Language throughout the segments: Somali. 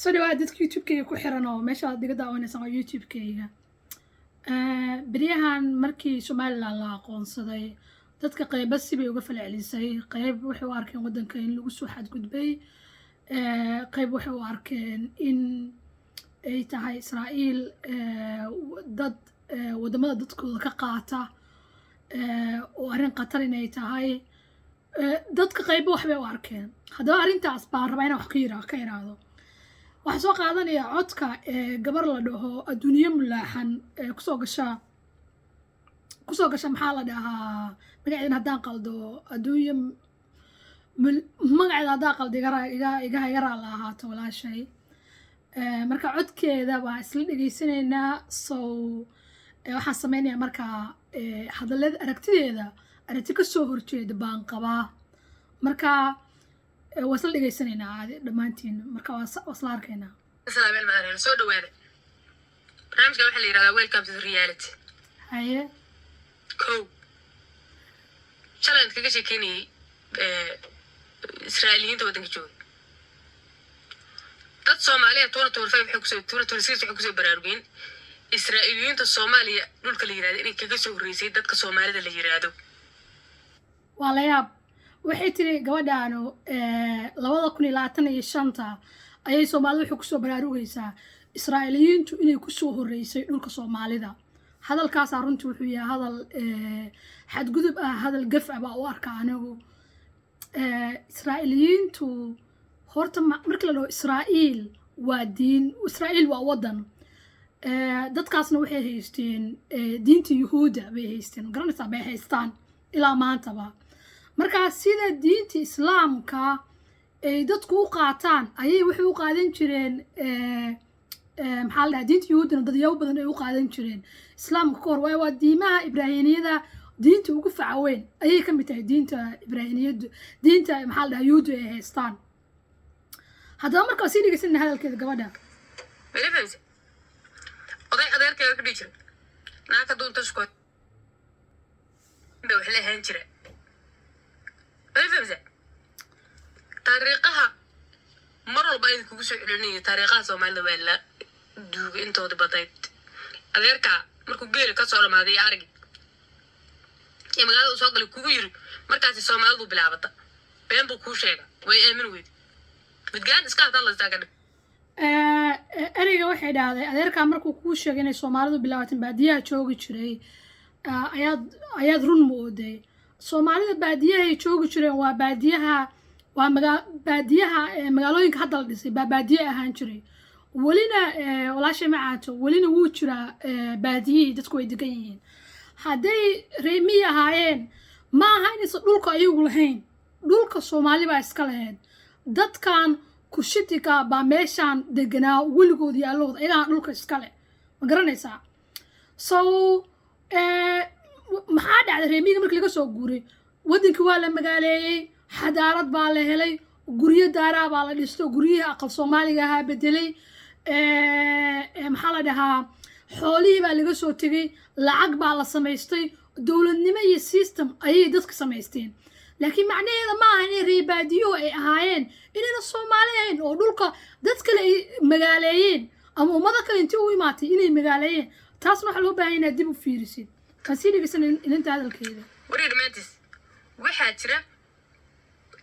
soo dhawaad dadka youtube-kayga ku xiran oo meesha aad iga daawanaysan waa youtube-kayga beryahan markii somaliland la aqoonsaday dadka qayba sibay uga falcelisay qayb waxay u arkeen waddanka in lagu soo xadgudbay qayb waxay u arkeen in ay tahay Israa'iil dad wadamada dadkooda ka qaata oo arrin qatar inay tahay dadka qayba waxbay u arkeen haddaba arrintaas baan rabaa inaan wax ka yiraahdo waxaan soo qaadanaya codka gabar la dhaho adduunyo mulaaxan kusoo gasha maxaa la dhahaa magaceeda haddaan qaldo adduunyo magaceeda haddaan qaldo iga la ahaato walaashay marka codkeeda baan isla dhegaysanaynaa waxaan sameynayaa markaa hadallada aragti kasoo horjeeda baan qabaa marka waa isla dhegaysanaynaa caadi dhammaantiin marka waa isla arkaynaa السلام عليكم سو دواده برنامج waxa la yiraahdaa welcome to reality haye challenge kaga sheekeynay Israa'iiliyiinta waddanka jooga dad Soomaaliya 2025 waxay ku soo baraarugeen Israa'iiliyiinta Soomaaliya dhulka la yiraahdo inay kaga soo horeysay dadka Soomaalida la yiraahdo waa la yaab waxay tiri gabadhaanu 2025 ayay Soomaalidu waxay ku soo baraarugaysaa Israa'iiliyiintu inay ku soo horeysay dhulka Soomaalida hadalkaas runtii wuxuu yahay hadal xadgudub ah hadal gaf ah baa u arka anigu Israa'iiliyiintu horta markii la dhaho Israa'iil waa diin Israa'iil waa waddan dadkaasna waxay haysteen diinta Yuhuuda bay haysteen garanaysaa bay haystaan ilaa maantaba marka sida diinta Islaamka ay dadku u qaataan ayay waxay u qaadan jireen maxaa la diinta Yuhuudna dadyaabo badan ay u qaadan jireen Islaamka ka hor waa diimaha Ibraahimiyada diinta ugu facaweyn ayay ka mid tahay diinta Ibraahimiyada diinta maxaa la Yuhuud ay haystaan haddaba markaa sii dhegeysan hadalkeeda gabadha Melefense oday adeerkeeda ka dhigay naaka doonta isku baa wax la ahaan jira Melefense taariikhaha mar walba ay kugu soo celinayeen taariikhaha Soomaalida waa la duuga intooda baday adeerka markuu geeri ka soo dhamaaday arag ee magaalada soo galay kugu yiri markaas Soomaalidu bilaabata been buu ku sheegay way aamin weyd midgaan iska hadal la taagan ariga waxay dhahday adeerka markuu ku sheegay inay Soomaalidu bilaabatin baadiyaha joogi jiray ayaad run mooday Soomaalida baadiyaha ay joogi jireen waa baadiyaha baadiyaha magaalooyinka hadda la dhisay baadiye ahaan jiray walina walaashay macaato walina wuu jiraa baadiyihii dadku way degan yihiin hadday reemi ahaayeen ma aha inaysan dhulka ayagu lahayn dhulka Soomaali baa iska lahayd dadkan kushitika baa meeshaan deganaa weligood iyo allooda ayagaa dhulka iska leh ma garanaysaa maxaa dhacday reemiga markii laga soo guuray waddankii waa la magaaleeyey xadaarad baa la helay guryo daaraa baa la dhisto guryaha aqal Soomaaliga ahaa bedelay maxaa la dhahaa xoolihii baa laga soo tegay lacag baa la samaystay dowladnimo iyo system ayay dadka samaysteen laakiin macnaheeda ma aha inay reebaadiyo ay ahaayeen inayna Soomaali ahayn oo dhulka dad kale ay magaaleeyeen ama ummado kale intii u imaatay inay magaaleeyeen taasna waxa loo baahan yahay dib u fiirisid kan sii dhegeysan inta hadalkeeda wareer maantis waxaa jira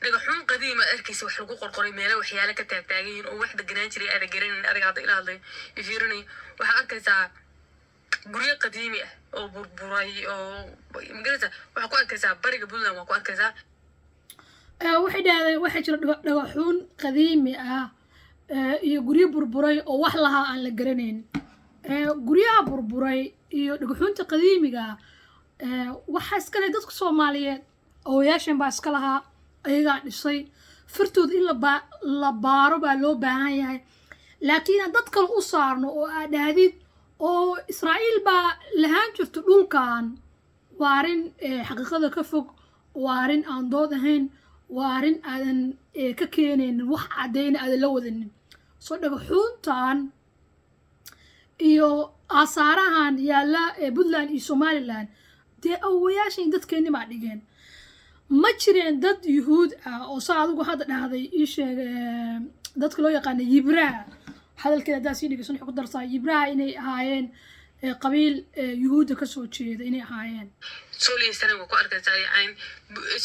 dhagaxun qadiima arkaysa wax lagu qorqoray meelo waxyaalo ka taagtaagan oo wax deganaan jiray aad garanin adiga hadda ilaa hadlay ifiirinay waxa arkaysaa guryo qadiimi ah oo burburay oo magarata waxa ku arkaysaa bariga Puntland waa ku arkaysaa waxay dhahday waxa jira dhagaxun qadiimi ah iyo guryo burburay oo wax lahaa aan la garanayn guryaha burburay iyo dhagaxunta qadiimiga waxa iska leh dadka Soomaaliyeed oo yaashan baa iska lahaa ayaga dhisay firtood in la baaro baa loo baahan yahay laakiin dad kale u saarno oo aad dhahdid oo Israa'iil baa lahaan jirto dhulkan waarin xaqiiqada ka fog waarin aan dood ahayn waarin aadan ka keenin wax cadeyn aad la wadanin soo dhagaxuntan iyo asaarahan yaala Puntland iyo Somaliland dee awayaashin dadkeeni ma dhigeen ma jireen dad Yuhuud ah oo saa adigu hadda dhahday ii sheeg dadka loo yaqaan Yibraa hadalkeeda haddaa sii dhegeysan waxay ku darsaa yibraha inay ahaayeen qabiil yuhuudda ka soo jeeda inay ahaayeen sooliyastana waa ku arkaysaa yani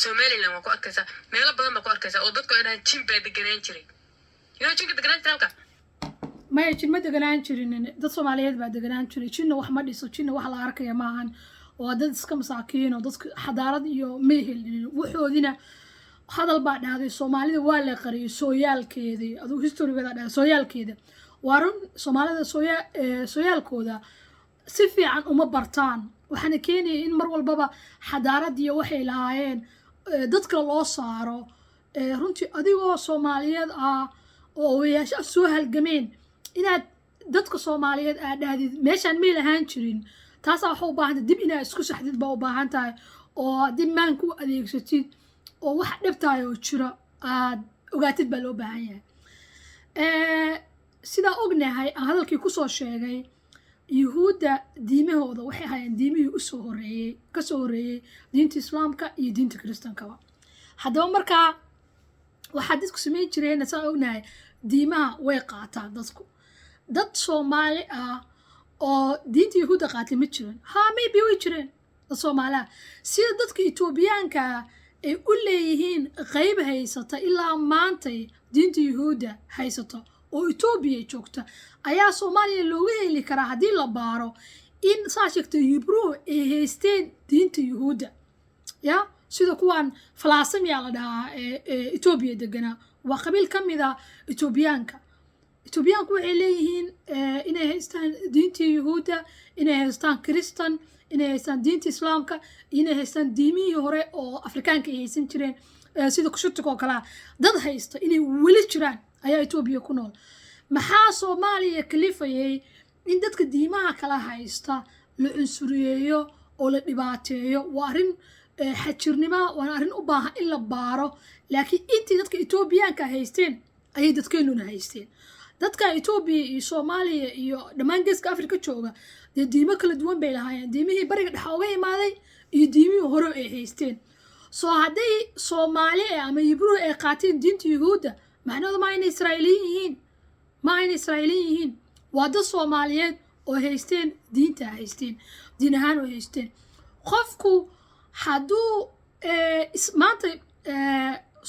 somaliland waa ku arkaysaa meelo badan baa ku arkaysaa oo dadku ay dhahaan jin baa deganaan jiray jinka deganaan jiray halka maya jin ma deganaan jirin dad soomaaliyeed baa deganaan jiray jinna wax ma dhiso jinna wax la arkaya maahan waa dad iska masaakiin oo dadka xadaarad iyo mehel waxoodina hadal baa dhahday soomaalida waa la qariyay sooyaalkeedii aduu historygeeda dhahday sooyaalkeeda waa run soomaalida sooyaalkooda si fiican uma bartaan waxaana keenaya in mar walbaba xadaarad iyo waxay lahaayeen dadka loo saaro runtii adigoo soomaaliyeed ah oo owayaasha soo halgameen inaad dadka soomaaliyeed aad dhahdid meeshaan may lahaan jirin taasaa waxa u baahantay dib inaad isku saxdid baa u baahan tahay oo dib maanka u adeegsatid oo wax dhibtahay oo jira aad ogaatid baa loo baahan yahay sidaa ognahay aan hadalkii kusoo sheegay yuhuudda diimahooda waxay ahaayeen diimihii usoo horeeyey kasoo horeeyey diinta islaamka iyo diinta kiristankaba haddaba markaa waxaa dadku samayn jireen saan ognahay diimaha way qaataan dadku dad soomaali ah oo diinta yuhuudda qaatay ma jiran maybe way jireen dad soomaali ah sida dadka etoobiyaanka ay u leeyihiin qayb haysata ilaa maantay diinta yuhuudda haysato oo etoobiya joogta ayaa soomaaliya looga heli karaa haddii la baaro in saa sheegta yibruhu ay haysteen diinta yuhuudda ya sida kuwan falaasamiya la dhahaa etoobiya deganaa waa qabiil ka mid a etoobiyaanka waxay leeyihiin inay haystaan diintii yuhuudda inay haystaan kiristan inay haystaan diinta islaamka inay haystaan diimihii hore oo afrikaanka ay haysan jireen sida kushutig oo kalea dad haysta inay weli jiraan ayaa etoobiya ku nool maxaa soomaaliya kalifayay in dadka diimaha kala haysta la cunsuriyeeyo oo la dhibaateeyo waa arrin xajirnima waana arrin u baahan in la baaro laakiin intii dadka etoobiyaanka haysteen ayay dadkeennuna haysteen dadka etoobiya iyo soomaaliya iyo dhammaan geeska afrika jooga dee diimo kala duwan bay lahaayeen diimihii bariga dhexa uga imaaday iyo diimihii hore ay haysteen soo hadday soomaali ama yibruhu ay qaateen diinta yuhuudda macnahooda ma ayna israa'iiliin yihiin waa dad soomaaliyeed oo haysteen diinta haysteen diin ahaan oo haysteen qofku hadduu maanta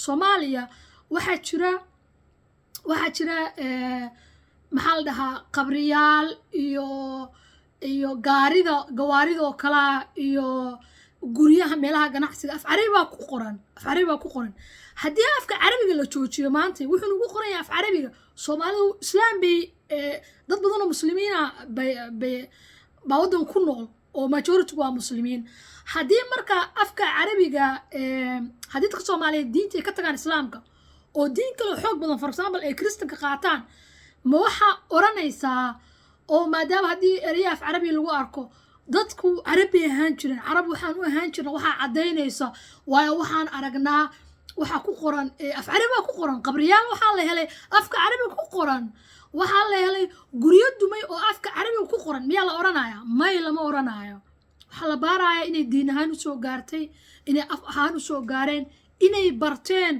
soomaaliya waxaa jira maxaa la dhahaa qabriyaal iyo gawaarida oo kalaa iyo guryaha meelaha ganacsiga af carabi baa ku qoran haddii afka carabiga la joojiyo maanta wuxuu nagu qoran yahay af carabiga soomaalidu islaam bay dad badan oo muslimiina baa waddan ku nool oo majority waa muslimiin haddii marka afka carabiga haddii dadka soomaaliyeed diinta ay ka tagaan islaamka oo diin kale xoog badan for example ay kristanka qaataan ma waxaa oranaysaa oo maadaama haddii erya af carabiga lagu arko dadku carabi ahaan jiren carab waxaan u ahaan jirna waxaa caddaynaysa waayo waxaan aragnaa waxaa ku qoran af carabiga ku qoran qabriyaal waxaa la helay afka carabiga ku qoran waxaa la helay guryo dumay oo afka carabiga ku qoran miyaa la oranaya may lama oranayo waxaa la baaraya inay diin ahaan usoo gaartay inay af ahaan usoo gaareen inay barteen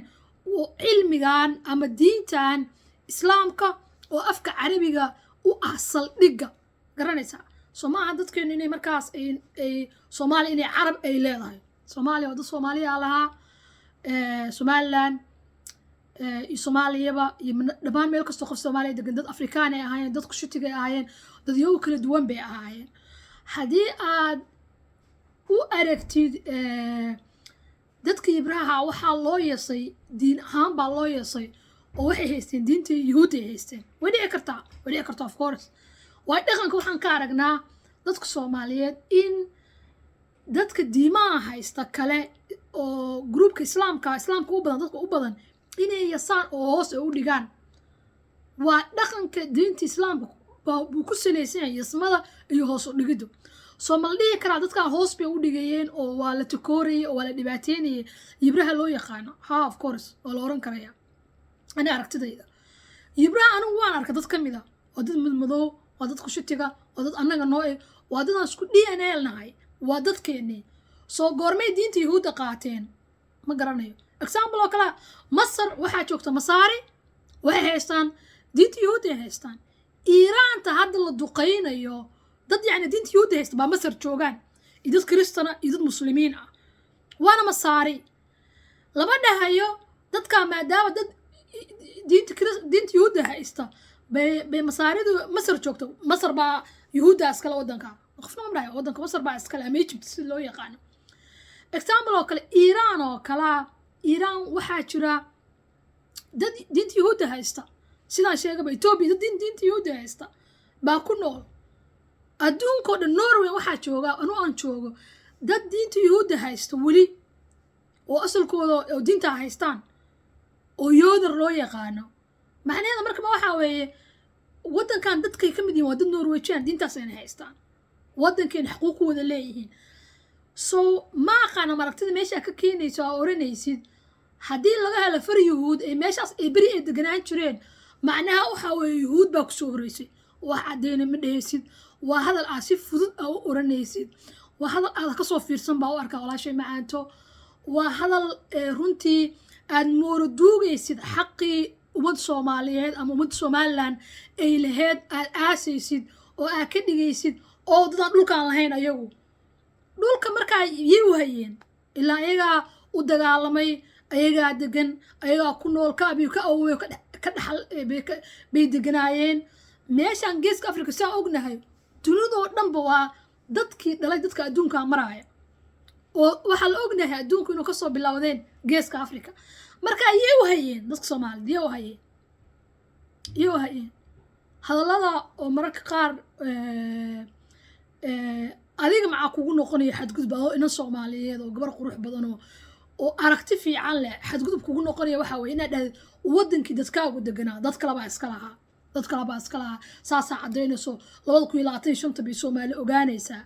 cilmigan ama diintan islaamka oo afka carabiga u ah saldhigga garanaysaa soo maaha dadkeenu inay markaas ay soomaaliya inay carab ay leedahay soomaaliya waa dad soomaaliya lahaa somaliland iyo soomaaliyaba iyo dhammaan meel kastoo qof soomaaliya degan dad afrikaan ay ahaayeen dad kushutigay ahaayeen dad iyagu kala duwan bay ahaayeen haddii aad u aragtid dadka ibraha waxaa loo yeesay diin ahaan baa loo yeesay oo waxay haysteen diinta yuhuudda ay haysteen way dhici kartaa of course waa dhaqanka waxaan ka aragnaa dadka soomaaliyeed in dadka diimaha haysta kale oo gruubka islaamka u badan dadka u badan inay yasaan oo hoos ay u dhigaan waa dhaqanka diinta islaamka buu ku salaysan yahay yasmada iyo hoos u dhigiddu soo ma la dhihi karaa dadkaa hoos bay u dhigayeen oo waa la takoorayay oo waa la dhibaateynayay yibraha loo yaqaano of course waa la oran karaya ani aragtidayda yibraha anigu waan arka dad ka mid a waa dad madmadow waa dad kushutiga waa dad annaga noo eg waa dadaan isku dnl nahay waa dadkeennii soo goormay diinta yuhuudda qaateen ma garanayo example oo kale masar waxaa joogta masaari waxay haystaan diinta yuhuudda ay haystaan iiraanta hadda la duqaynayo dad yacni diinta yuhuudda haysta baa masar joogaan iyo dad kiristana iyo dad muslimiin ah waana masaari lama dhahayo dadkaa maadaama dad diinta yuhuudda haysta bay masaaridu masar joogto masar baa yuhuudda iskale waddanka qofna ma dhahayo waddanka masar baa iskale ama egypt si loo yaqaano example oo kale iiraan oo kalaa iiraan waxaa jira dad diinta yuhuudda haysta sidaan sheegaba etoobiya dad diinta yuhuudda haysta baa ku nool adduunkao dhan norway waxaa jooga anu aan joogo dad diinta yuhuudda haysta weli oo asalkooda oo diinta haystaan oo yoodar loo yaqaano macnaheeda markaba waxaa weeye waddankan dadkay ka mid yihiin waa dad norwejian diintaas ayna haystaan waddankeena xuquuq wada leeyihiin so ma aqaana maragtida meeshaa ka keenayso aa oranaysid haddii laga helo far yuhuud ee meeshaas ay beri ay deganaan jireen macnaha waxaa weeye yuhuud baa kusoo horeysay wax caddeyna ma dhehaysid waa hadal aad si fudud aa u oranaysid waa hadal aad kasoo fiirsan baa u arkaa walaashay macaanto waa hadal runtii aad mooroduugaysid xaqii ummad soomaaliyeed ama ummadda somalilan ay laheyd aad aasaysid oo aad ka dhigaysid oo dadaan dhulkaan lahayn ayagu dhulka markaa yay u hayeen ilaa ayagaa u dagaalamay ayagaa degan ayagaa ku nool ka abiyo ka awoyo ka dhaxal bay deganaayeen meeshaan geeska africa saa ognahay dunidoo dhanba waa dadkii dhalay dadka adduunkaa maraaya oo waxaa la ognahay adduunku inuu kasoo bilowdeen geeska africa marka yay u hayeen dadka soomaaliyed yay u hayeen hadallada oo mararka qaar adiga maxaa kugu noqonaya xadgudub oo inan soomaaliyeed oo gabar qurux badan oo aragti fiican leh xadgudub kugu noqonaya waxaa weeye inaad dhahdo waddankii dadkaagu deganaa dad kalebaa iska lahaa saasaa caddaynayso 2025 bay soomaali ogaanaysaa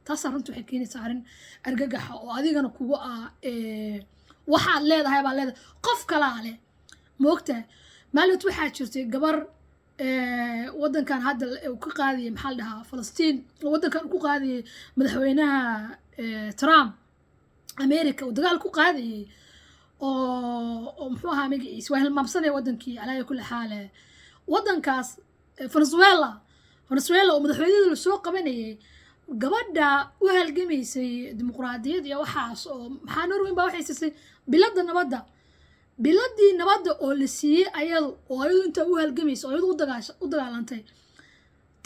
taasaa runta waxay keenaysaa arrin argagaxa oo adigana kugu ah waxaad leedahay baa leedahay qof kalaa leh moogtahay maalid waxaa jirtay gabar waddankan hadda uu ka qaadayay maxaa la dhahaa falastiin waddankan ku qaadayay madaxweynaha trump america uu dagaal ku qaadayay oo muxuu ahaa magaciisa waa hilmaamsanaya waddankii calaa kulli xaale waddankaas venezuela oo madaxweynada la soo qabanayay gabadha u halgamaysay dimuqraadiyad iyo waxaas oo maxaa norweyn baa waxay siisay biladii nabadda oo la siiyey ayadu intaa u halgamaysa oo ayadu u dagaalantay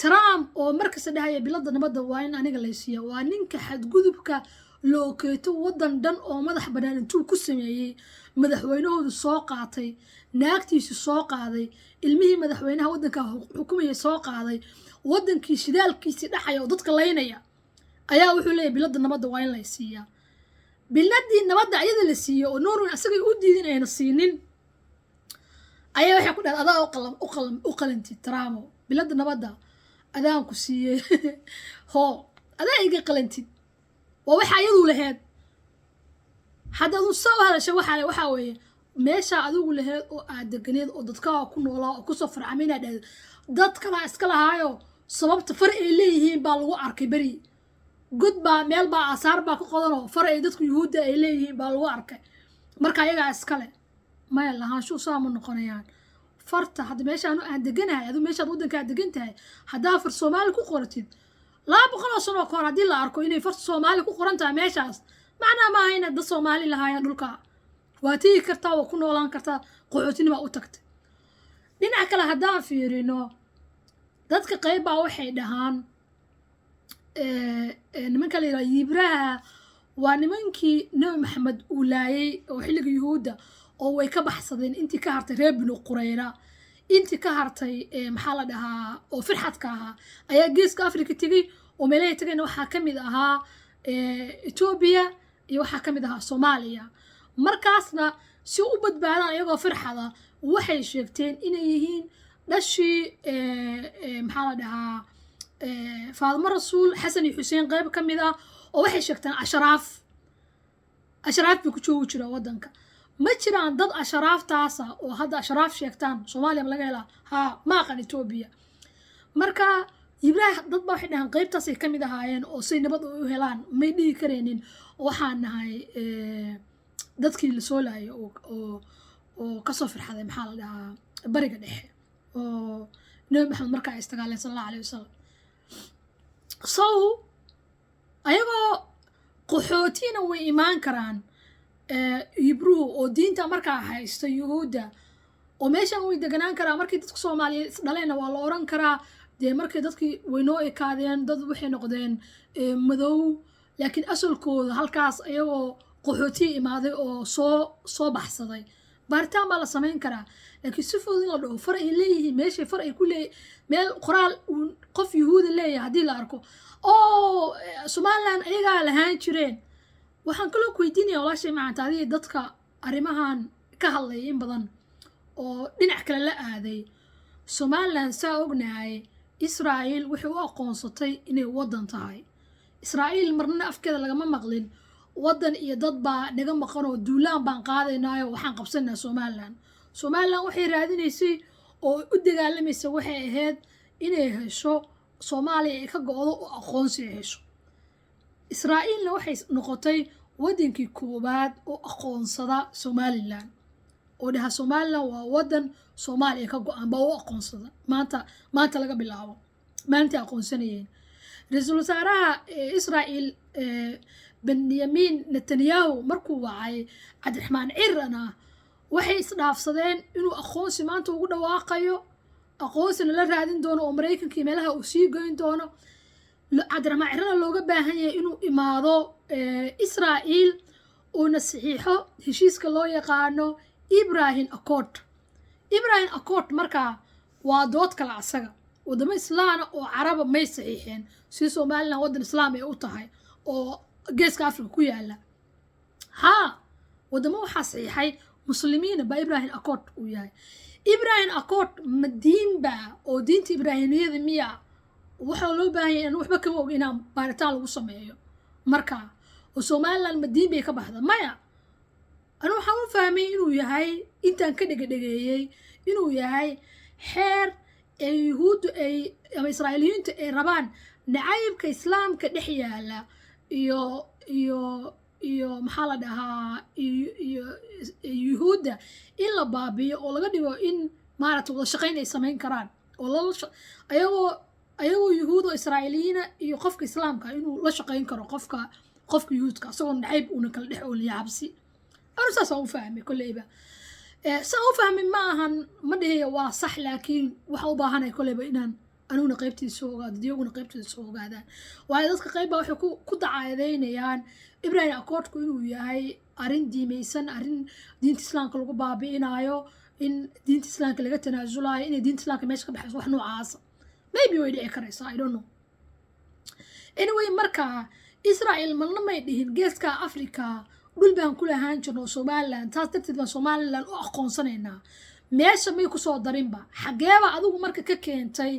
trump oo markasta dhahaya biladda nabadda waa in aniga lay siiya waa ninka xadgudubka loo keeto waddan dhan oo madax bannaan intuu ku sameeyey madaxweynahoodu soo qaatay naagtiisi soo qaaday ilmihii madaxweynaha waddanka xukumayay soo qaaday waddankii shidaalkiisii dhaxaya oo dadka laynaya ayaa wuxuu leeyahay biladda nabadda waa in lay siiyaa biladii nabadda ayada la siiyey oo norway asagay u diidin ayna siinin ayaa waxay ku dhahay adaa u qalantid tramo biladda nabadda adaan ku siiyey adaa iga qalantid waa waxa ayadu laheyd haddaad u soo hadasha waxaa weeye meeshaa adigu laheyd oo aad deganeed oo dadkaa ku noolaa oo kusoo farcamay inaad dhahdo dad kalaa iska lahaayo sababta far ay leeyihiin baa lagu arkay beri god baa meel baa aasaar baa ka qodanoo far ay dadku yuhuudda ay leeyihiin baa lagu arkay marka ayagaa iskale maya lahaanshuu saa ma noqonayaan farta hadda meeshaan aan deganahay aduu meeshaad waddankaa degan tahay haddaa far soomaali ku qoratid 200 sano ka hor haddii la arko inay farta soomaali ku qoran tahay meeshaas macnaa maaha inaad dad soomaali lahaayeen dhulka waa tigi kartaa waa ku noolaan kartaa qaxootinima u tagtay dhinaca kale haddaan fiirino dadka qayb baa waxay dhahaan nimanka la yidhaha yibraha waa nimankii nabi maxamed uu laayay oo xilliga yuhuudda oo way ka baxsadeen intii ka hartay reer binu qurayra intii ka hartay maxaa la dhahaa oo firxadka ahaa ayaa geeska africa tegey oo meelahay tegayna waxaa ka mid ahaa etoobiya iyo waxaa ka mid ahaa soomaaliya markaasna si u badbaadaan iyagoo firxada waxay sheegteen inay yihiin dhashii maxaa la dhahaa faadimo rasuul xasan iyo xuseen qayb ka mid ah oo waxay sheegteen ashraaf bay ku joogi jira waddanka ma jiraan dad ashraaftaasa oo hadda ashraaf sheegtaan soomaaliya ma laga helaa haa ma aqan etoobiya marka ibraah dad baa waxay dhahaan qaybtaasay ka mid ahaayeen oo say nabad u helaan may dhihi karaynin waxaan nahay dadkii la soo laayay oo kasoo firxaday maxaa la dhahaa bariga dhexe oo nabi maxamed markaa istagaaleen sallallahu alayhi wasallam so ayagoo qaxootina way imaan karaan yibruhu oo diinta markaa haysta yuhuudda oo meeshan way deganaan karaa markii dadka Soomaaliyeed isdhaleenna waa la oran karaa dee markii dadkii way noo ekaadeen dad waxay noqdeen madow laakiin asalkooda halkaas ayagoo qaxooti imaaday oo soo baxsaday baaritaan baa la samayn karaa laakiin si fudud in la dhaho far ay leeyihiin meeshay far ay ku leeyihiin meel qoraal qof yuhuudi leeyahay haddii la arko oo Somaliland ayagaa lahaan jireen waxaan kaloo ku weydiinaya walaashay maanta adiga dadka arrimahan ka hadlay in badan oo dhinac kale la aaday Somaliland saa ognahay Israa'iil wuxuu u aqoonsatay inay wadan tahay Israa'iil marna afkeeda lagama maqlin wadan iyo dad baa naga maqan oo duulaan baan qaadaynayo waxaan qabsanaynaa Somaliland waxay raadinaysay oo u dagaalamaysa waxay ahayd inay hesho Soomaaliya ay ka go'do oo aqoonsi hesho Israa'iilna waxay noqotay wadankii koobaad oo aqoonsada Somaliland oo dhaha Somaliland waa wadan Soomaaliya ka go'an baa u aqoonsada maanta laga bilaabo maanta aqoonsanayeen ra'iisul wasaaraha Israa'iil Benjamin Netanyahu markuu wacay Cabdiraxmaan Cirana waxay isdhaafsadeen inuu aqoonsi maanta ugu dhawaaqayo aqoonsina la raadin doono oo Mareykanka meelaha uu sii goyn doono Cabdiraxmaan Cirana looga baahan yahay inuu imaado Israa'iil oo saxiixo heshiiska loo yaqaano Ibrahim Accord markaa waa dood kale asaga wadamo islaana oo caraba may saxiixeen si Somaliland wadan islaam ay u tahay oo geeska Afrika ku yaala wadamo waxaa saxiixay muslimiina baa Ibrahim Accord uu yahay Ibrahim Accord ma diin baa oo diinta Ibraahimiyada miya waxaa loo baahan yahay in waxba kama og inaan baaritaan lagu sameeyo markaa oo Somaliland ma diin bay ka baxda maya أنا waxaan u fahmay inuu yahay intaan ka dhageeyay inuu yahay xeer ay yuhuuddu ay ama Israa'iiliyiintu ay rabaan nacaybka islaamka dhex yaala iyo maxaa la dhahaa iyo yuhuudda in la baabiyo oo laga dhigo in maaragtay wada shaqayn ay samayn karaan oo ayagoo yuhuud oo Israa'iiliyiina iyo qofka islaamka inuu la shaqayn karo qofka yuhuudka asagoo nacayb una kala dhex ooliya cabsi أنا سأسوي فهمي كل إيبا سأسوي فهمي ما ده هو صح لكن وحوبها هنا كل إيبا إنن أنا نقيبتي السوق هذا ديو نقيبتي السوق هذا وهذا قيبة وحكو كد عايدين يعني إبراهيم أكورد كله ياهي أرين دي ميسن أرين دين الإسلام كله بابين أيو إن دين الإسلام كله تنازلها إن دين الإسلام كماشي بحث وحنو عاصم maybe way dhici karaysa I don't know anyway marka Israel man lama yidhiin geeska Afrika dhul baan ku lahaan jirno Somaliland taas darteed baan Somaliland u aqoonsanaynaa meesha may ku soo darinba xageeba adigu marka ka keentay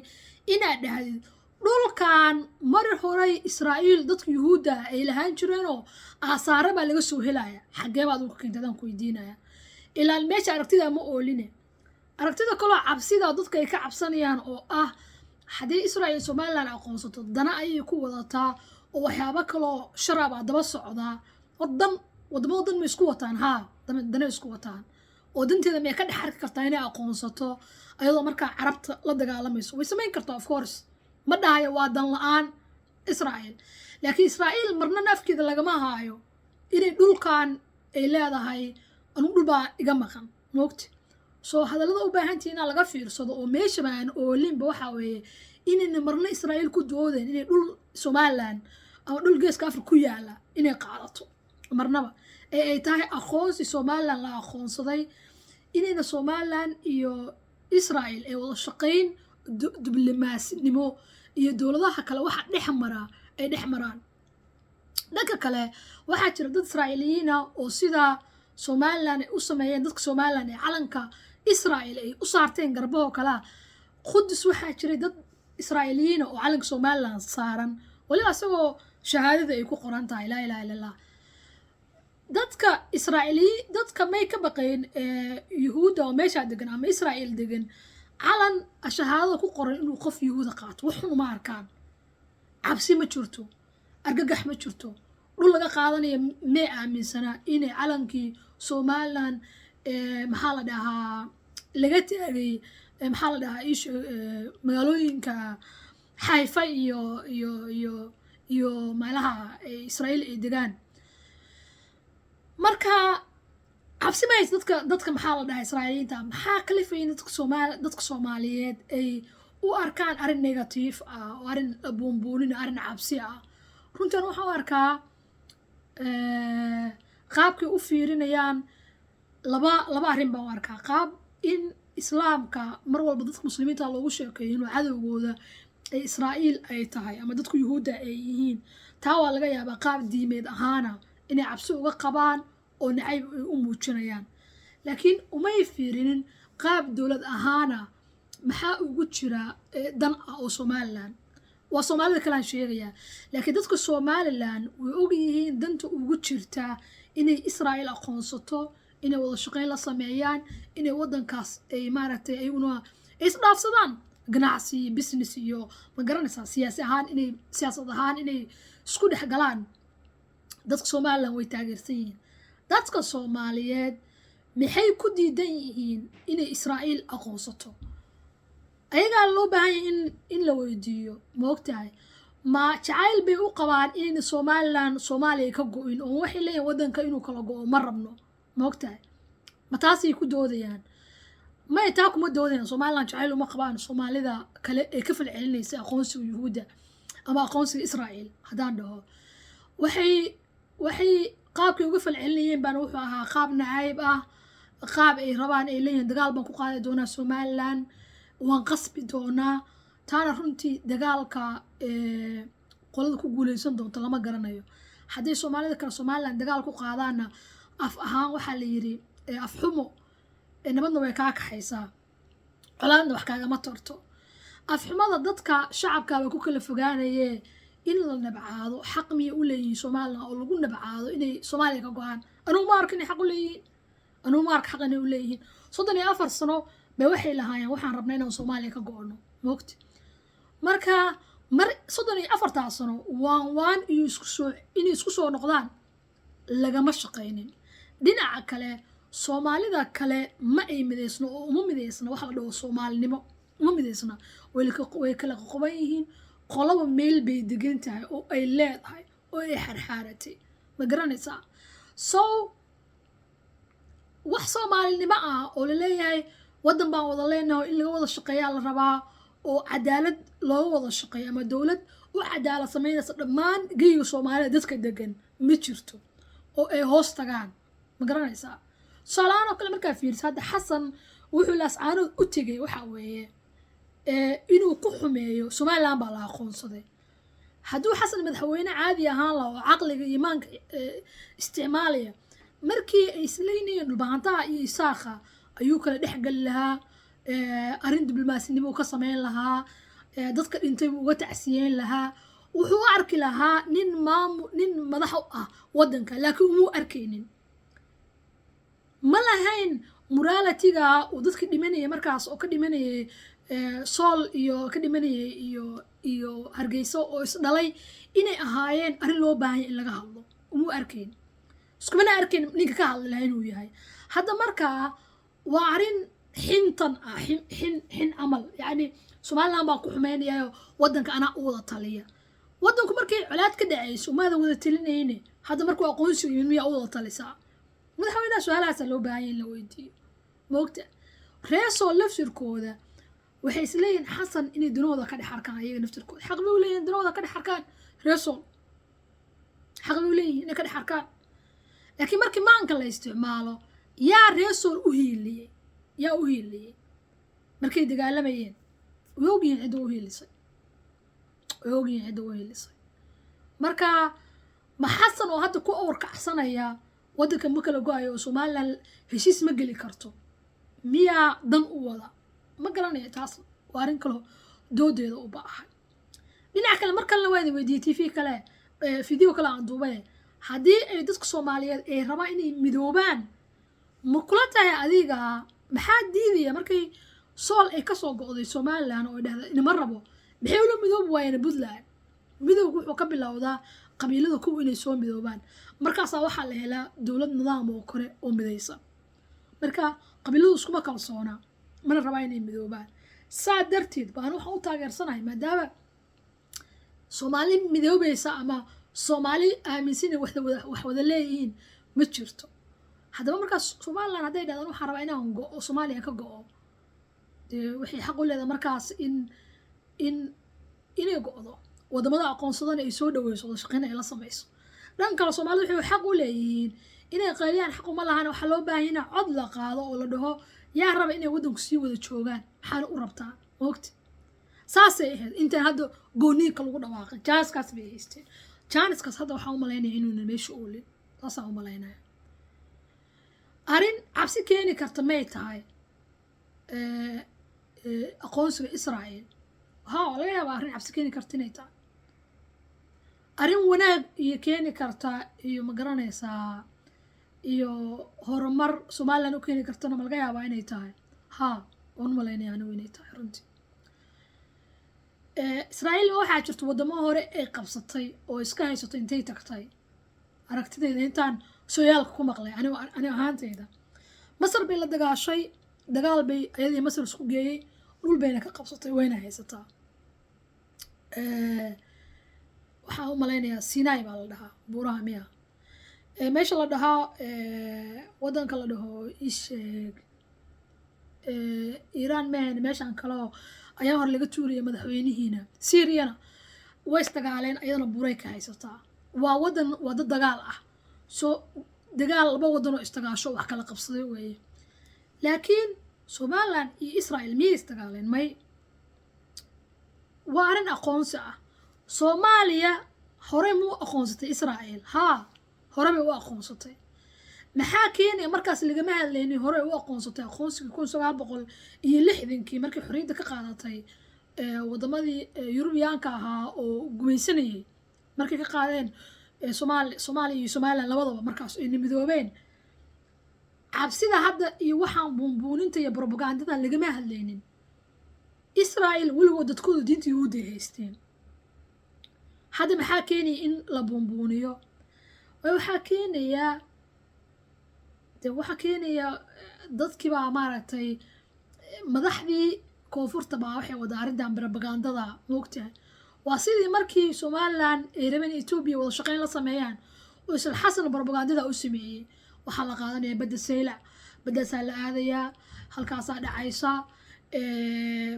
inaad dhahdid dhulkan mar hore Israel dadka Yuhuuda ay lahaan jireen oo aasaara baa laga soo helaya xageeba adigu ka keentay ku weydiinaya ilaa meesha aragtida ma ooline aragtida kale cabsida dadka ay ka cabsanayaan oo ah haddii Israel Somaliland aqoonsato dana ay ku wadataa oo waxyaabo kale sharab daba socda wadamadan ma isku wataan dana isku wataan oo danteeda ma ka dhaxarki kartaa inay aqoonsato ayadoo marka carabta la dagaalamayso way sameyn kartaa of course ma dhahayo waa dan la'aan Israel laakiin Israel marna nafkeeda lagama haayo inay dhulkan ay leedahay anu dhulba iga maqan moogti soo hadalada u baahantiina laga fiirsado oo meesha baan oo limba waxa weeye inay marna Israel ku doodeen inay dhul Somaliland ama dhul geeska Afrika ku yaala inay qaadato marnaba ay tahay aqoonsi Somaliland la aqoonsaday inayna Somaliland iyo Israel ay wada shaqeyn diblomaasnimo iyo dawladaha kale waxa dhex maraan dadka kale waxa jira dad Israa'iiliyiin oo sida Somaliland ay u sameeyeen dadka Somaliland ee calanka Israel ay u saarteen garbaha kala Qudus waxa jira dad Israa'iiliyiin oo calanka Somaliland saaran wali asagoo shahaadada ay ku qoran tahay la ilaaha illallah dadka Israa'iili dadka may ka baqeen Yuhuuda oo meesha degan ama Israel degan calan shahaadada ku qoran inuu qof Yuhuuda qaato wuxuu ma arkaan cabsi ma jirto argagax ma jirto dhul laga qaadanayo ma aaminsana inay calankii Somaliland maxaa la dhahaa laga taagay maxaa la dhahaa magaalooyinka xayfa iyo meelaha israa'iil ay degaan marka cabsi ma haysa dadka maxaa la dhahaa israa'iiliyiinta maxaa kalifaya dadka soomaaliyeed ay u arkaan arrin negative ah oo arrin buunbuunin arrin cabsi ah runtan waxaan u arkaa qaabkay u fiirinayaan laba arrin baan u arkaa qaab in islaamka mar walba dadka muslimiinta loogu sheekeeyo inuu cadowgooda ay israa'iil ay tahay ama dadku yuhuudda ay yihiin taa waa laga yaabaa qaab diimeed ahaana inay cabsi uga qabaan oo nacayb ay u muujinayaan laakiin umay fiirinin qaab dowlad ahaana maxaa ugu jira dan ah oo somalilan waa soomaalida kalaan sheegayaa laakiin dadka somalilan way og yihiin danta ugu jirtaa inay israa'iil aqoonsato inay wada shaqayn la sameeyaan inay waddankaas ay maaragtay ayaguna ay isdhaafsadaan ganacsi business iyo ma garanaysaa siyaasad ahaan inay isku dhex galaan dadka somalilan way taageersan yihiin dadka soomaaliyeed maxay ku diidan yihiin inay israa'iil aqoonsato ayagaa loo baahan yahay in la weydiiyo ma ogtahay ma jacayl bay u qabaan inayna somalilan soomaaliya ka go-in oo waxay leeyihin waddanka inuu kala go-o ma rabno ma ogtahay ma taasay ku doodayaan may taa kuma doodayaan somalilan jacayl uma qabaan soomaalida kale ee ka falcelinaysa aqoonsiga yuhuudda ama aqoonsiga israa'iil haddaan dhaho waxay qaabkay uga falcelinayeen baana wuxuu ahaa qaab nacayb ah qaab ay rabaan ay leeyihiin dagaal baan ku qaadi doonaa somalilan waan qasbi doonaa taana runtii dagaalka qolada ku guuleysan doonta lama garanayo hadday soomaalida kale somalilan dagaal ku qaadaana af ahaan waxaa la yidhi af xumo nabadna way kaa kaxaysaa colaadna wax kaagama torto af xumada dadka shacabka way ku kala fogaanayee in la nabcaado xaq miyay u leeyihiin somalilan oo lagu nabcaado inay soomaaliya ka go-aan anugu ma arka inay xaq u leeyihiin anugu ma arka xaq inay u leeyihiin 34 sano bay waxay lahaayeen waxaan rabnaa inaan soomaaliya ka go-ono moogti marka 34 sano waan iyo inay isku soo noqdaan lagama shaqaynin dhinaca kale soomaalida kale ma ay mideysno oo uma mideysna waxa la dhaho soomaalinimo uma mideysna way kala qoqoban yihiin qolaba meel bay degan tahay oo ay leedahay oo ay xarxaaratay ma garanaysaa so wax soomaalinimo ah oo la leeyahay waddan baan wada leenahay in laga wada shaqeeyaa la rabaa oo cadaalad looga wada shaqeeyo ama dowlad u cadaalad samaynaysa dhammaan geyga soomaalida dadka degan ma jirto oo ay hoos tagaan ma garanaysaa solaan oo kale markaa fiirisa hadda xasan wuxuu laascaanood u tegay waxa weeye inuu ku xumeeyo somalilan baa la aqoonsaday hadduu xasan madaxweyne caadi ahaan laha oo caqliga iimaanka isticmaalaya markii ay isleynayeen dhulbahantaha iyo isaaqa ayuu kala dhex gali lahaa arrin diblomaasiyadnimo ka samayn lahaa dadka dhintay buu uga tacsiyeyn lahaa wuxuu u arki lahaa nin madax u ah waddanka laakiin umuu arkaynin ma lahayn moralitiga uu dadka dhimanayay markaas oo ka dhimanayay sool iyo ka dhimanayay iyo hargeyso oo isdhalay inay ahaayeen arrin loo baahan in laga hadlo umuu arkayn iskumana arkayn ninka ka hadli lahaa inuu yahay hadda markaa waa arrin xintan ah xin camal yacni somalilan baan ku xumaynayayo waddanka anaa u wada taliya waddanku markay colaad ka dhacayso maada wada talinayne hadda markuu aqoonsigu yimin miyaa u wada talisaa madaxweynaha su-aalahaasaa loo baahanya in la weydiiyo moogta reesoo laftirkooda waxay isleeyihin xasan inay danahooda ka dhex arkaan ayaga naftirkooda xaq bay u leeyihin danahooda ka dhex arkaan reesol xaq bay u leeyihin inay ka dhex arkaan laakiin markii maanka la isticmaalo yaa reesol u hiiliyey markay dagaalamayeen way ogyihiin cidda u hiilisay marka ma xasan oo hadda ku awrkacsanaya waddanka ma kala go-ayo oo somalilan heshiis ma geli karto miyaa dan u wada ma garanaya taas waa arrin kaloo doodeeda u baahay dhinaca kale mar kalena waa idin weydiiyey tv kale video kale aan duubay haddii ay dadka soomaaliyeed ay rabaan inay midoobaan ma kula tahay adiga maxaa diidaya markay sool ay kasoo go'day somalilan oo dhahda inama rabo maxay ula midoobi waayeen puntland midowga wuxuu ka bilowdaa qabiilada kuwa inay soo midoobaan markaasaa waxaa la helaa dowlad nidaam oo kore oo midaysan marka qabiiladu iskuma kalsoona mana rabaa inay midoobaan saa darteed baan waxaan u taageersanahay maadaama soomaali midoobaysa ama soomaali aaminsan wax wada leeyihiin ma jirto haddaba markaas somaliland hadday dhahdaan waxaan rabaa inaan go'o soomaaliya ka go'o dee waxay xaq u leedahay markaas inay go'do wadamada aqoonsadana ay soo dhaweyso wada shaqeyn ay la samayso dhan kale soomaalida waxay xaq u leeyihiin inay qayliyaan xaq uma lahan waxaa loo baahan yahay cod la qaado oo la dhaho yaa raba inay waddanku sii wada joogaan maxaana u rabtaa moogti saasay ahayd intaan hadda gooniinka lagu dhawaaqay jaaskaas bay haysteen jaaniskaas hadda waxaan u malaynaya inuuna meesha oolin saasaan u malaynaya arrin cabsi keeni karta may tahay aqoonsiga israa'iil haa laga yaabaa arrin cabsi keeni karta inay tahay arrin wanaag iyo keeni karta iyo ma garanaysaa iyo horumar somaliland u keeni kartana ma laga yaabaa inay tahay haa waan u malaynaya anigu inay tahay runtii israa'iil waxaa jirta waddamo hore ay qabsatay oo iska haysato intay tagtay aragtidayda intaan sooyaalka ku maqlay ani ahaantayda masar bay la dagaashay dagaal bay ayadii masar isku geeyey dhul bayna ka qabsatay wayna haysataa waxaan u malaynayaa sinai baa la dhahaa buuraha miya meesha la dhahaa waddanka la dhaho isheeg iiraan mahan meeshaan kaleo ayaa hore laga tuuraya madaxweynihiina syriana way isdagaaleen ayadana buuray ka haysataa waa dad dagaal ah soo dagaal laba waddan oo isdagaasho wax kala qabsaday weeye laakiin somaliland iyo israa'iil miyay isdagaaleen may waa arrin aqoonsi ah soomaaliya hore muu aqoonsatay israa'iil haa hore bay u aqoonsatay maxaa keenaya markaas lagama hadlaynin hore u aqoonsatay aqoonsigii 1960 markii xorriyadda ka qaadatay wadamadii yurubiyaanka ahaa oo gumaysanayay markay ka qaadeen soomaaliya iyo somaliland labadaba markaas ay midoobeen cabsida hadda iyo waxaan buunbuuninta iyo propagandadan lagama hadlaynin israa'iil weligood dadkooda diinta yuhuudda ay haysteen hadda maxaa keenaya in la buunbuuniyo waxaa keenaya dadkii baa maaragtay madaxdii koonfurta baa waxay wada arrintan propagandada moogtahay waa sidii markii somaliland ay rabeen etoobiya wada shaqeyn la sameeyaan oo isla xasan propagandada u sameeyey waxaa la qaadanaya badda saylac baddaasaa la aadayaa halkaasaa dhacaysa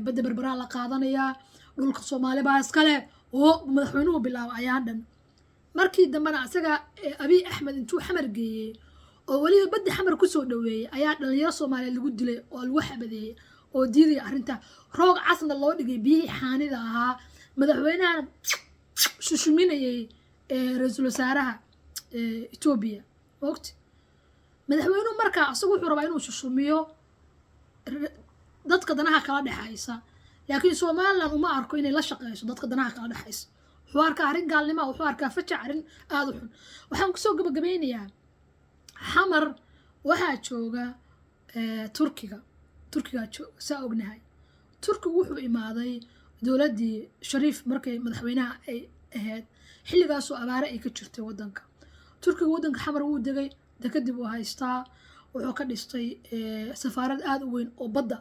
badda berberaa la qaadanayaa dhulka soomaali baa iskale oo madaxweynuhu bilaabo ayaan dhan markii dambena asaga abiy axmed intuu xamar geeyey oo weliba badda xamar kusoo dhaweeyey ayaa dhalinyaro soomaaliyeed lagu dilay oo lagu xabadeeyey oo diidaya arrinta roog casna loo dhigay biyihii xaanida ahaa madaxweynahan shushuminayay ra-iisul wasaaraha etoobiya ogti madaxweynuhu markaa asagu wuxuu rabaa inuu shushumiyo dadka danaha kala dhexaysa laakiin somaliland uma arko inay la shaqeyso dadka danaha kala dhexaysa wuxuu arkaa arrin gaalnimo wuxuu arkaa fajac arrin aada u xun waxaan kusoo gabagabeynayaa xamar waxaa jooga turkigaa jooga saa ognahay turkigu wuxuu imaaday dowladdii shariif markay madaxweynaha ay ahayd xilligaasoo abaare ay ka jirtay waddanka turkiga waddanka xamar wuu degay kadib uu haystaa wuxuu ka dhistay safaarad aada u weyn oo badda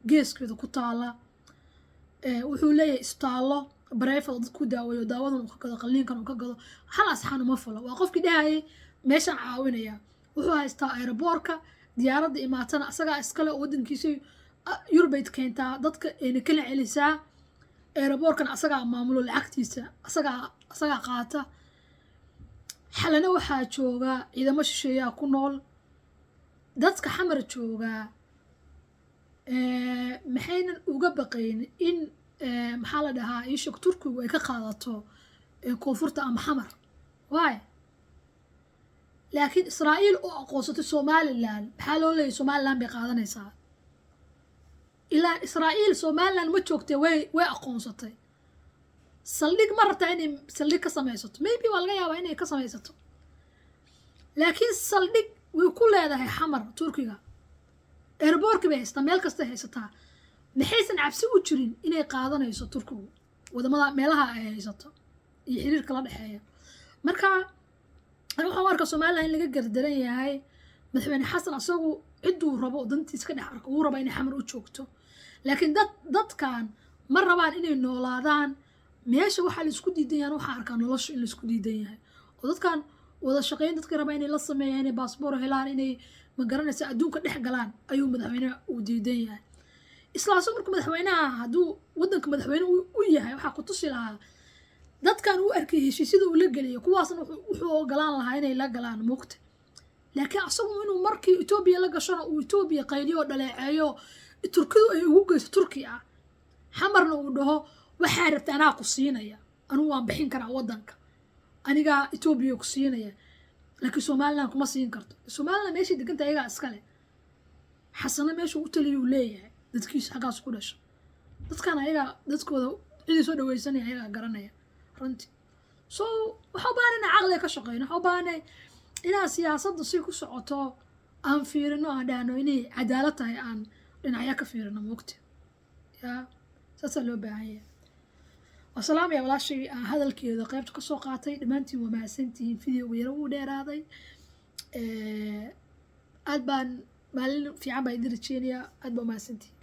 geeskeeda ku taala wuxuu leeyahay istaallo bareefad dad ku daaweeyo daawadan uu ka gado qalliinkan uu ka gado hal asxaan uma fulo waa qofkii dhahayay meeshaan caawinaya wuxuu haystaa aeroboorka diyaaradda imaatana asagaa iskale oo waddankiisa yurbayd keentaa dadka ayna kala celisaa aeroboorkan asagaa maamulo lacagtiisa asagaa qaata xalana waxaa jooga ciidamo shisheeyaa ku nool dadka xamar joogaa maxaynan uga baqayn in maxaa la dhahaa iishog turkigu ay ka qaadato koonfurta ama xamar waay laakiin israa'iil oo aqoonsatay somaliland maxaa loo leeyay somaliland bay qaadanaysaa ilaa israa'iil somaliland ma joogtay way aqoonsatay saldhig ma rabtaa inay saldhig ka samaysato maybe waa laga yaabaa inay ka samaysato laakiin saldhig way ku leedahay xamar turkiga airboorki bay haysataa meel kastay haysataa maxaysan cabsi u jirin inay qaadanayso turkigu wadamada meelaha ay haysato iyo xiriirka la dhexeeya marka waxaan arkaa somaliland in laga gardaran yahay madaxweyne xasan asagu ciduu rabo oo dantiisa ka dhex arko uu raba inay xamar u joogto laakiin dadkan ma rabaan inay noolaadaan meesha waxaa la isku diidan yahay waxaa arkaa nolosha in la isku diidan yahay oo dadkan wada shaqeyn dadka raba inay la sameeyaan inay baasboor helaan inay ma garanaysa adduunka dhex galaan ayuu madaxweynaha uu diidan yahay islaaso marka madaxweynaha hadduu waddanka madaxweyne u yahay waxaa ku tusi lahaa dadkan uu arkay heshiisyada uu la geliyo kuwaasna wuxuu ogolaan lahaa inay la galaan muugta laakiin asagu inuu markii Itoobiya la gashana uu Itoobiya qayliyo dhaleeceeyo turkidu ay ugu geyso Turkiya xamarna uu dhaho waxaa rabta anaa ku siinaya anuu waan bixin karaa waddanka aniga Itoobiya ku siinaya laakiin Soomaaliland kuma siin karto Soomaaliland meeshii degan tahay ayaga iskale xasana meesha uu taliyo leeyahay dadkiisa xagaas ku dhashay dadkan ayaga dadkooda cidii soo dhaweysanaya ayaga garanaya runtii so waxa baan in aqli ka shaqeyno waxa baan inaa siyaasadda si ku socoto aan fiirino aan dhahno inay cadaalad tahay aan dhinacyo ka fiirino moogta ya saasa loo baahan yahay wasalaam ya walaashii aan hadalkeeda qaybta ka soo qaatay dhamaantiin waa mahadsantihiin video yar uu dheeraaday aad baan maalin fiican baa idin rajeynayaa aad baa mahadsantihiin